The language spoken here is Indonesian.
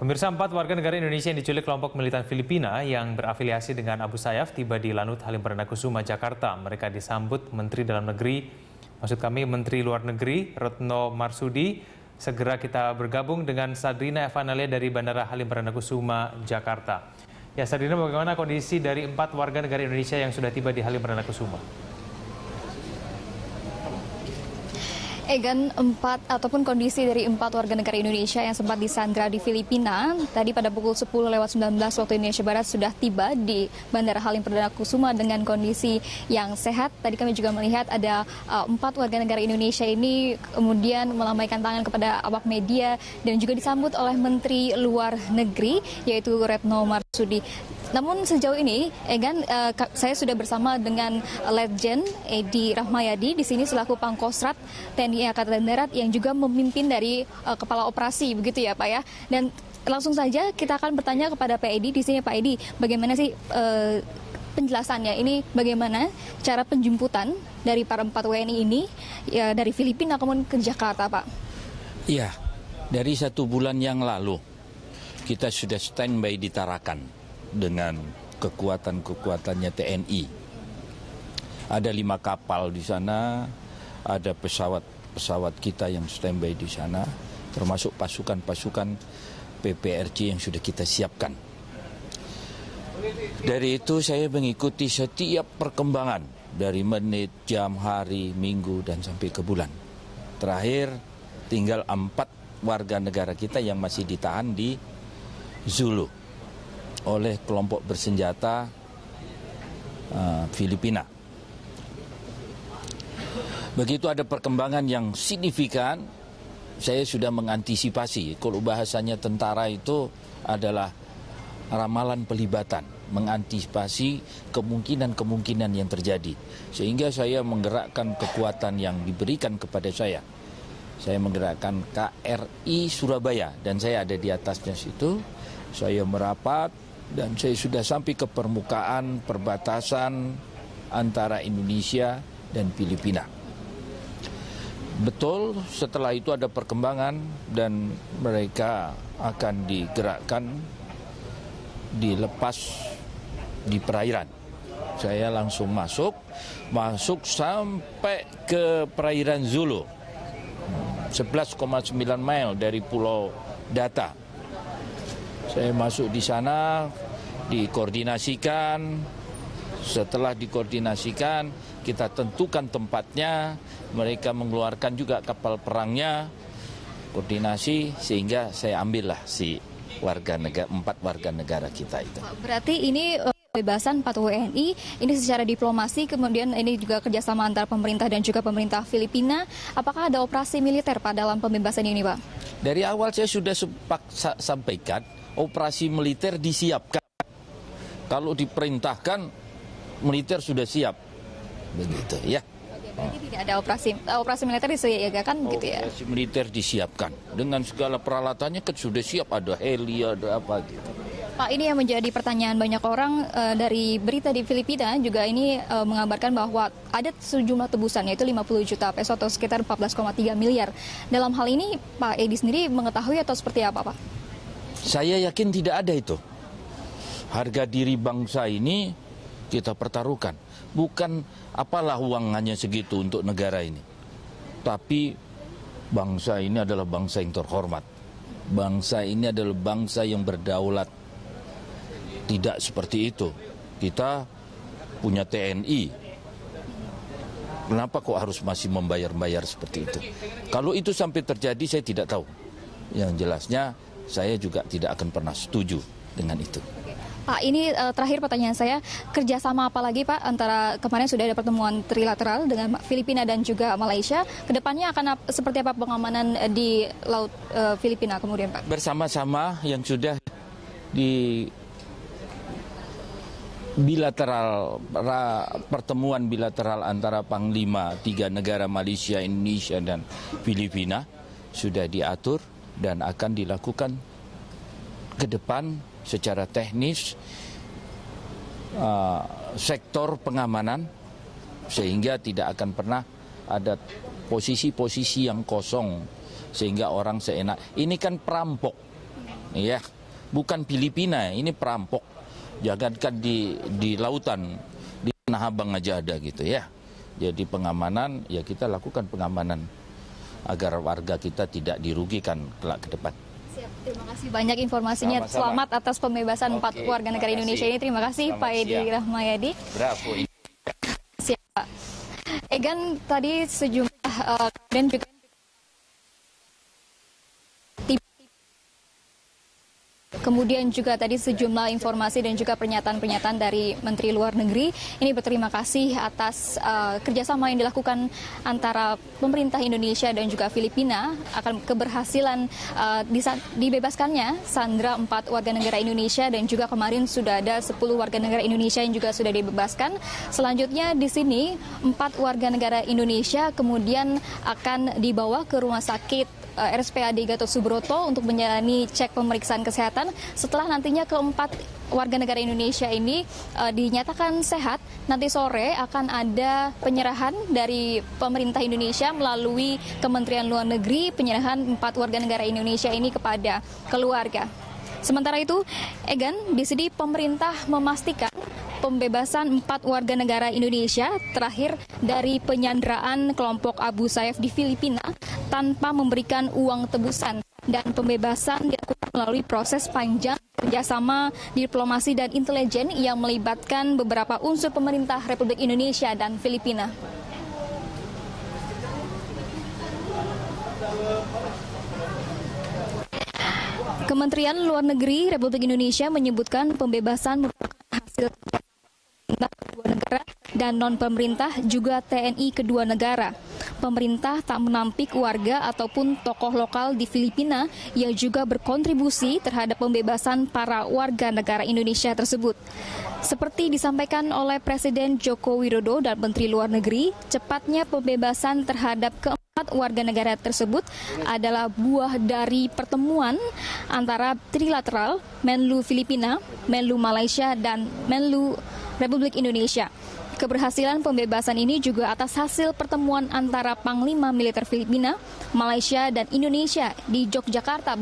Pemirsa, 4 warga negara Indonesia yang diculik kelompok militan Filipina yang berafiliasi dengan Abu Sayyaf tiba di Lanut Halim Perdana Kusuma, Jakarta. Mereka disambut Menteri Dalam Negeri, Menteri Luar Negeri, Retno Marsudi. Segera kita bergabung dengan Sadrina Evanalia dari Bandara Halim Perdana Kusuma, Jakarta. Ya, Sadrina, bagaimana kondisi dari 4 warga negara Indonesia yang sudah tiba di Halim Perdana Kusuma? Egan, kondisi dari 4 warga negara Indonesia yang sempat disandra di Filipina tadi pada pukul 10:19 waktu Indonesia Barat sudah tiba di Bandara Halim Perdana Kusuma dengan kondisi yang sehat. Tadi kami juga melihat ada 4 warga negara Indonesia ini kemudian melambaikan tangan kepada awak media dan juga disambut oleh Menteri Luar Negeri yaitu Retno Marsudi. Namun sejauh ini, Egan, saya sudah bersama dengan Letjen Edi Rahmayadi di sini selaku Pangkostrat TNI Angkatan Darat yang juga memimpin dari kepala operasi, begitu ya Pak ya. Dan langsung saja kita akan bertanya kepada Pak Edi di sini. Pak Edi, bagaimana sih penjelasannya? Ini bagaimana cara penjemputan dari para 4 WNI ini ya, dari Filipina kemudian ke Jakarta, Pak? Iya, dari 1 bulan yang lalu kita sudah standby di Tarakan dengan kekuatan-kekuatannya TNI. Ada 5 kapal di sana, ada pesawat kita yang standby di sana, termasuk pasukan-pasukan PPRJ yang sudah kita siapkan. Dari itu saya mengikuti setiap perkembangan dari menit, jam, hari, minggu, dan sampai ke bulan. Terakhir tinggal 4 warga negara kita yang masih ditahan di Zulu oleh kelompok bersenjata Filipina. Begitu ada perkembangan yang signifikan, saya sudah mengantisipasi. Kalau bahasanya tentara itu adalah ramalan pelibatan, mengantisipasi kemungkinan-kemungkinan yang terjadi. Sehingga saya menggerakkan kekuatan yang diberikan kepada saya. Saya menggerakkan KRI Surabaya dan saya ada di atasnya situ. Saya merapat dan saya sudah sampai ke permukaan perbatasan antara Indonesia dan Filipina. Betul, setelah itu ada perkembangan dan mereka akan digerakkan, dilepas di perairan. Saya langsung masuk sampai ke perairan Zulu, 11,9 mil dari Pulau Data. Saya masuk di sana, dikoordinasikan. Setelah dikoordinasikan, kita tentukan tempatnya. Mereka mengeluarkan juga kapal perangnya, koordinasi, sehingga saya ambillah si 4 warga negara kita itu. Berarti ini pembebasan 4 WNI, ini secara diplomasi, kemudian ini juga kerjasama antara pemerintah dan juga pemerintah Filipina. Apakah ada operasi militer Pak dalam pembebasan ini, Pak? Dari awal saya sudah sampaikan, operasi militer disiapkan. Kalau diperintahkan, militer sudah siap. Begitu ya. Berarti tidak ada operasi militer disiapkan gitu ya? Operasi militer disiapkan. Dengan segala peralatannya kan sudah siap, ada heli, ada apa gitu. Pak, ini yang menjadi pertanyaan banyak orang dari berita di Filipina juga ini mengabarkan bahwa ada sejumlah tebusan yaitu 50 juta peso atau sekitar 14,3 miliar. Dalam hal ini Pak Edi sendiri mengetahui atau seperti apa, Pak? Saya yakin tidak ada itu. Harga diri bangsa ini kita pertaruhkan. Bukan apalah uang hanya segitu untuk negara ini. Tapi bangsa ini adalah bangsa yang terhormat. Bangsa ini adalah bangsa yang berdaulat. Tidak seperti itu. Kita punya TNI. Kenapa kok harus masih membayar-bayar seperti itu? Kalau itu sampai terjadi saya tidak tahu. Yang jelasnya saya juga tidak akan pernah setuju dengan itu. Pak, ini terakhir pertanyaan saya, kerjasama apa lagi Pak antara kemarin sudah ada pertemuan trilateral dengan Filipina dan juga Malaysia, kedepannya akan seperti apa pengamanan di Laut Filipina kemudian Pak? Bersama-sama yang sudah di pertemuan bilateral antara Panglima 3 negara Malaysia, Indonesia, dan Filipina sudah diatur dan akan dilakukan ke depan secara teknis sektor pengamanan sehingga tidak akan pernah ada posisi-posisi yang kosong sehingga orang seenak. Ini kan perampok. ya, bukan Filipina, ini perampok. Jangankan di lautan, di Tanah Abang aja ada gitu ya. Jadi pengamanan, ya kita lakukan pengamanan agar warga kita tidak dirugikan kelak ke depan. Siap, terima kasih banyak informasinya. Sama-sama. Selamat atas pembebasan 4 warga negara Indonesia ini. Terima kasih Pak Edi Rahmayadi. Bravo. Siap, Pak. Egan, tadi sejumlah dan juga kemudian juga tadi sejumlah informasi dan juga pernyataan-pernyataan dari Menteri Luar Negeri. Ini berterima kasih atas kerjasama yang dilakukan antara pemerintah Indonesia dan juga Filipina akan keberhasilan dibebaskannya sandera 4 warga negara Indonesia dan juga kemarin sudah ada 10 warga negara Indonesia yang juga sudah dibebaskan. Selanjutnya di sini 4 warga negara Indonesia kemudian akan dibawa ke rumah sakit RSPAD Gatot Subroto untuk menjalani cek pemeriksaan kesehatan. Setelah nantinya keempat warga negara Indonesia ini dinyatakan sehat, nanti sore akan ada penyerahan dari pemerintah Indonesia melalui Kementerian Luar Negeri, penyerahan 4 warga negara Indonesia ini kepada keluarga. Sementara itu, Egan, di sini pemerintah memastikan pembebasan 4 warga negara Indonesia terakhir dari penyanderaan kelompok Abu Sayyaf di Filipina tanpa memberikan uang tebusan, dan pembebasan dilakukan melalui proses panjang kerjasama diplomasi dan intelijen yang melibatkan beberapa unsur pemerintah Republik Indonesia dan Filipina. Kementerian Luar Negeri Republik Indonesia menyebutkan pembebasan merupakan hasil pemerintah kedua negara dan non-pemerintah juga TNI kedua negara. Pemerintah tak menampik warga ataupun tokoh lokal di Filipina yang juga berkontribusi terhadap pembebasan para warga negara Indonesia tersebut. Seperti disampaikan oleh Presiden Joko Widodo dan Menteri Luar Negeri, cepatnya pembebasan terhadap keempat warga negara tersebut adalah buah dari pertemuan antara trilateral Menlu Filipina, Menlu Malaysia, dan Menlu Republik Indonesia. Keberhasilan pembebasan ini juga atas hasil pertemuan antara Panglima Militer Filipina, Malaysia, dan Indonesia di Yogyakarta.